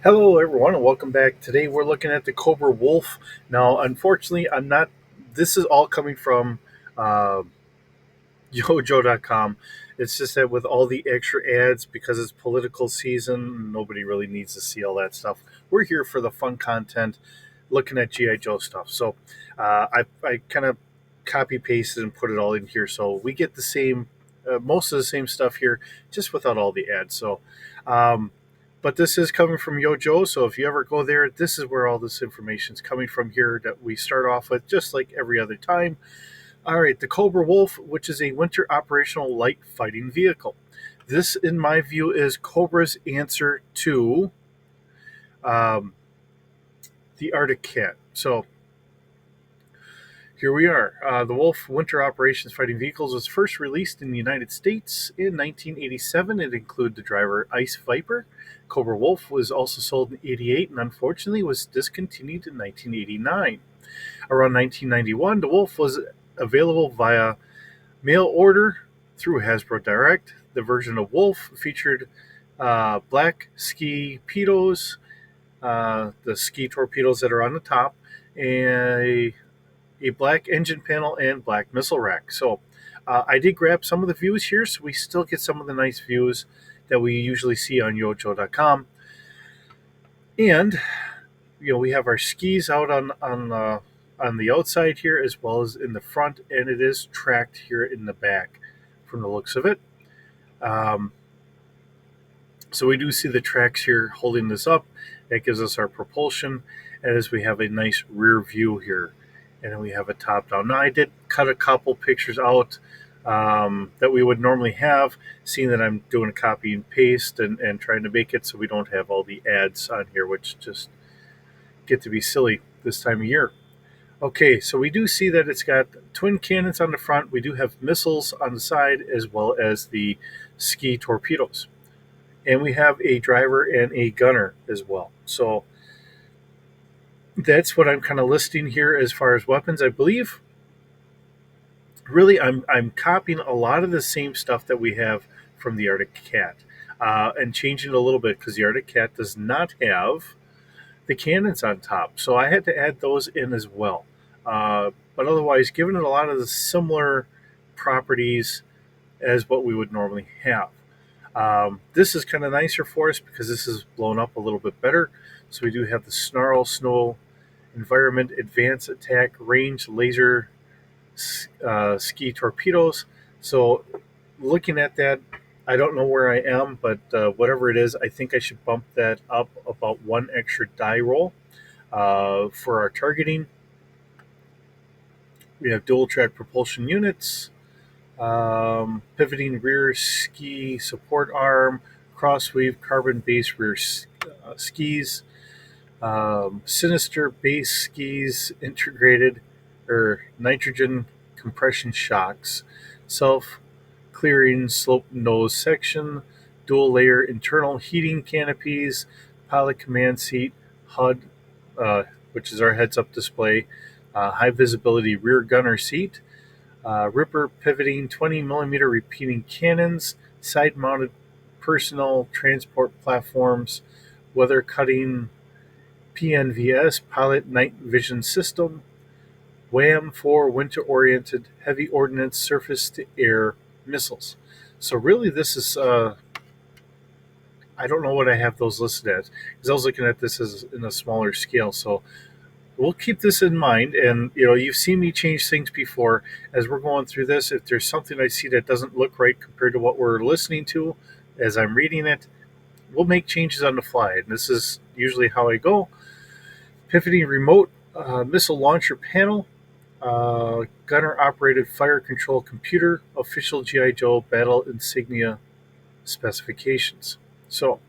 Hello, everyone, and welcome back. Today we're looking at the Cobra Wolf. Now, unfortunately, I'm not. This is all coming from uh, Yojo.com. It's just that with all the extra ads, because it's political season, nobody really needs to see all that stuff. We're here for the fun content, looking at GI Joe stuff. So I kind of copy pasted and put it all in here, so we get the same, most of the same stuff here, just without all the ads. Um, but this is coming from Yojo, so if you ever go there, this is where all this information is coming from here that we start off with, just like every other time. All right, the Cobra Wolf, which is a winter operational light fighting vehicle. This, in my view, is Cobra's answer to um, the Arctic Cat. So here we are. The Wolf Winter Operations Fighting Vehicles was first released in the United States in 1987. It included the driver Ice Viper. Cobra Wolf was also sold in 88 and unfortunately was discontinued in 1989. Around 1991, the Wolf was available via mail order through Hasbro Direct. The version of Wolf featured black ski pedos, the ski torpedoes that are on the top, and a black engine panel and black missile rack. So I did grab some of the views here, so we still get some of the nice views that we usually see on Yojo.com. And we have our skis out on the outside here as well as in the front, and it is tracked here in the back, from the looks of it. Um, so we do see the tracks here holding this up. That gives us our propulsion, as we have a nice rear view here, and then we have a top down. Now I did cut a couple pictures out that we would normally have, seeing that I'm doing a copy and paste and trying to make it so we don't have all the ads on here, which just get to be silly this time of year. Okay, so we do see that it's got twin cannons on the front. We do have missiles on the side as well as the ski torpedoes. And we have a driver and a gunner as well. So that's what I'm kind of listing here as far as weapons. I believe really I'm copying a lot of the same stuff that we have from the Arctic Cat, and changing it a little bit because the Arctic Cat does not have the cannons on top. So I had to add those in as well. But otherwise, given it a lot of the similar properties as what we would normally have. This is kind of nicer for us because this is blown up a little bit better. So we do have the Snarl Snow Environment Advanced Attack Range Laser Ski Torpedoes. So looking at that, I don't know where I am, but whatever it is, I think I should bump that up about one extra die roll for our targeting. We have dual track propulsion units, pivoting rear ski support arm, crossweave carbon base rear skis, sinister base skis integrated or nitrogen compression shocks, self clearing slope nose section, dual layer internal heating canopies, pilot command seat, HUD, which is our heads up display, high visibility rear gunner seat, Ripper pivoting 20 millimeter repeating cannons, side mounted personal transport platforms, weather cutting PNVS pilot night vision system, WAM for winter oriented heavy ordnance surface to air missiles. So, really, this is, I don't know what I have those listed as because I was looking at this as in a smaller scale. So, we'll keep this in mind. And you've seen me change things before as we're going through this. If there's something I see that doesn't look right compared to what we're listening to as I'm reading it, we'll make changes on the fly. And this is usually how I go. Pivoting remote missile launcher panel, gunner operated fire control computer, official GI Joe battle insignia specifications. So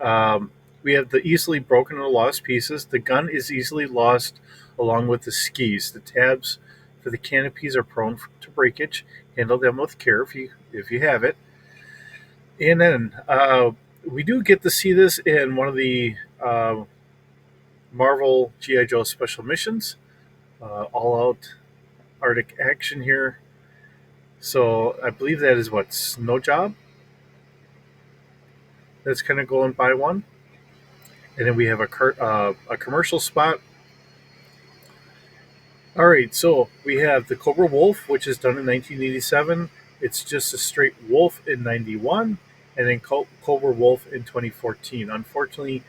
um, we have the easily broken or lost pieces. The gun is easily lost along with the skis. The tabs for the canopies are prone to breakage. Handle them with care if you have it. And then we do get to see this in one of the Marvel GI Joe special missions, all out Arctic action here. So I believe that is what, Snow Job. That's kind of going by one. and then we have a commercial spot. All right, so we have the Cobra Wolf, which is done in 1987. It's just a straight Wolf in 91, and then Cobra Wolf in 2014. Unfortunately,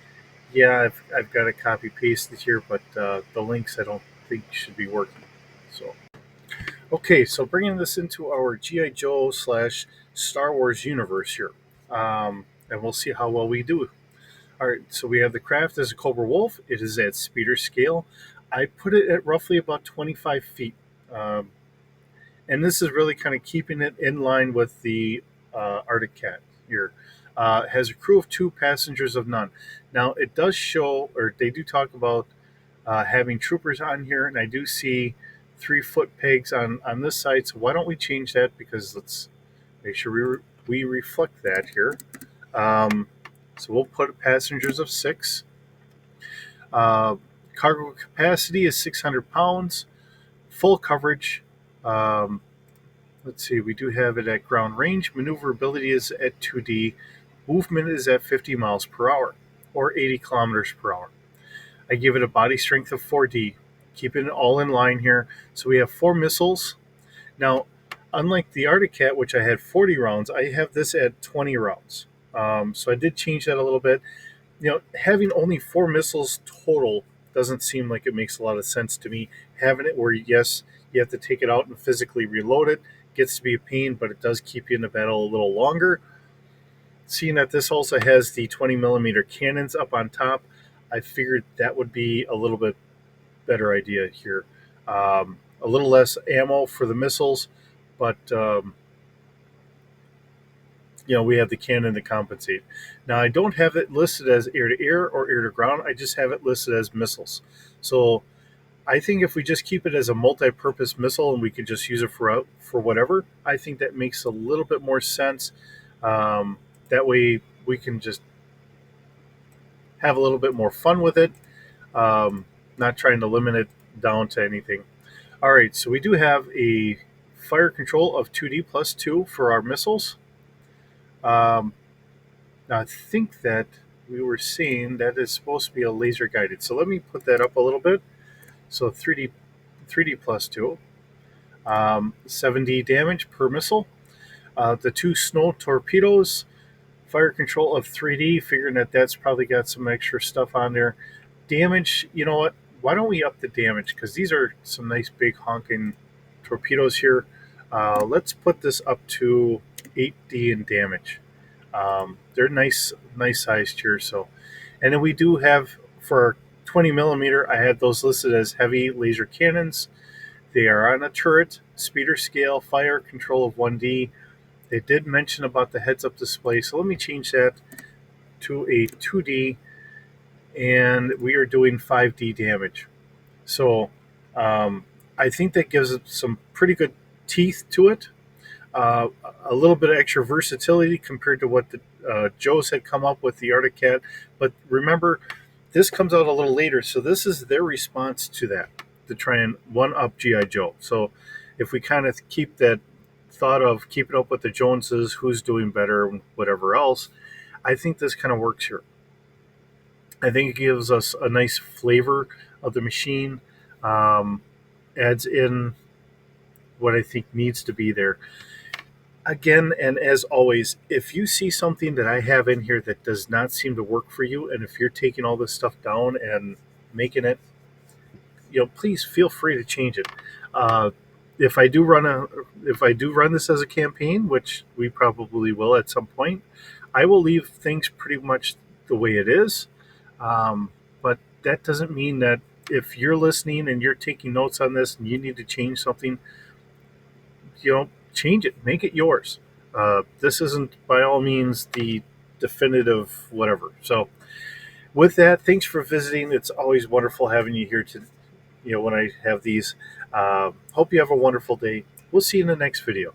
yeah, I've got a copy pasted here, but the links I don't think should be working. So, okay, so bringing this into our GI Joe slash Star Wars universe here, and we'll see how well we do. All right, so we have the craft as a Cobra Wolf. It is at speeder scale. I put it at roughly about 25 feet. Um, and this is really kind of keeping it in line with the Arctic Cat here. Has a crew of 2, passengers of none. Now, it does show, or they do talk about having troopers on here, and I do see 3-foot pegs on this side. So why don't we change that? Because let's make sure we reflect that here. Um, so we'll put passengers of 6. Uh, Cargo capacity is 600 pounds. Full coverage. Um, let's see, we do have it at ground range. Maneuverability is at 2D. Movement is at 50 miles per hour or 80 kilometers per hour. I give it a body strength of 4D. Keeping it all in line here. So we have 4 missiles. Now, unlike the Arctic Cat, which I had 40 rounds, I have this at 20 rounds. So I did change that a little bit. Having only 4 missiles total doesn't seem like it makes a lot of sense to me. Having it where, yes, you have to take it out and physically reload it gets to be a pain, but it does keep you in the battle a little longer. Seeing that this also has the 20 millimeter cannons up on top, I figured that would be a little bit better idea here. A little less ammo for the missiles, but we have the cannon to compensate. Now, I don't have it listed as air to air or air to ground. I just have it listed as missiles. So I think if we just keep it as a multi-purpose missile and we can just use it for whatever, I think that makes a little bit more sense. That way we can just have a little bit more fun with it, not trying to limit it down to anything. All right, so we do have a fire control of 2D plus 2 for our missiles. Now, I think that we were seeing that is supposed to be a laser guided. So let me put that up a little bit. So 3D plus 2, 7D damage per missile. The 2 snow torpedoes, fire control of 3D, figuring that that's probably got some extra stuff on there. Damage, you know what? Why don't we up the damage? Because these are some nice big honking torpedoes here. Let's put this up to 8D in damage. They're nice sized here. So, and then we do have for 20 millimeter, I had those listed as heavy laser cannons. They are on a turret, speeder scale, fire control of 1D. They did mention about the heads up display, so let me change that to a 2D, and we are doing 5D damage. So I think that gives it some pretty good teeth to it. A little bit of extra versatility compared to what the Joes had come up with the Arctic Cat. But remember, this comes out a little later, so this is their response to that, to try and one-up G.I. Joe. So if we kind of keep that thought of keeping up with the Joneses, who's doing better, whatever else, I think this kind of works here. I think it gives us a nice flavor of the machine, adds in what I think needs to be there. Again, and as always, if you see something that I have in here that does not seem to work for you, and if you're taking all this stuff down and making it, please feel free to change it. If I do run this as a campaign, which we probably will at some point, I will leave things pretty much the way it is. But that doesn't mean that if you're listening and you're taking notes on this and you need to change something, change it, make it yours. This isn't by all means the definitive whatever. So with that, thanks for visiting. It's always wonderful having you here when I have these. Hope you have a wonderful day. We'll see you in the next video.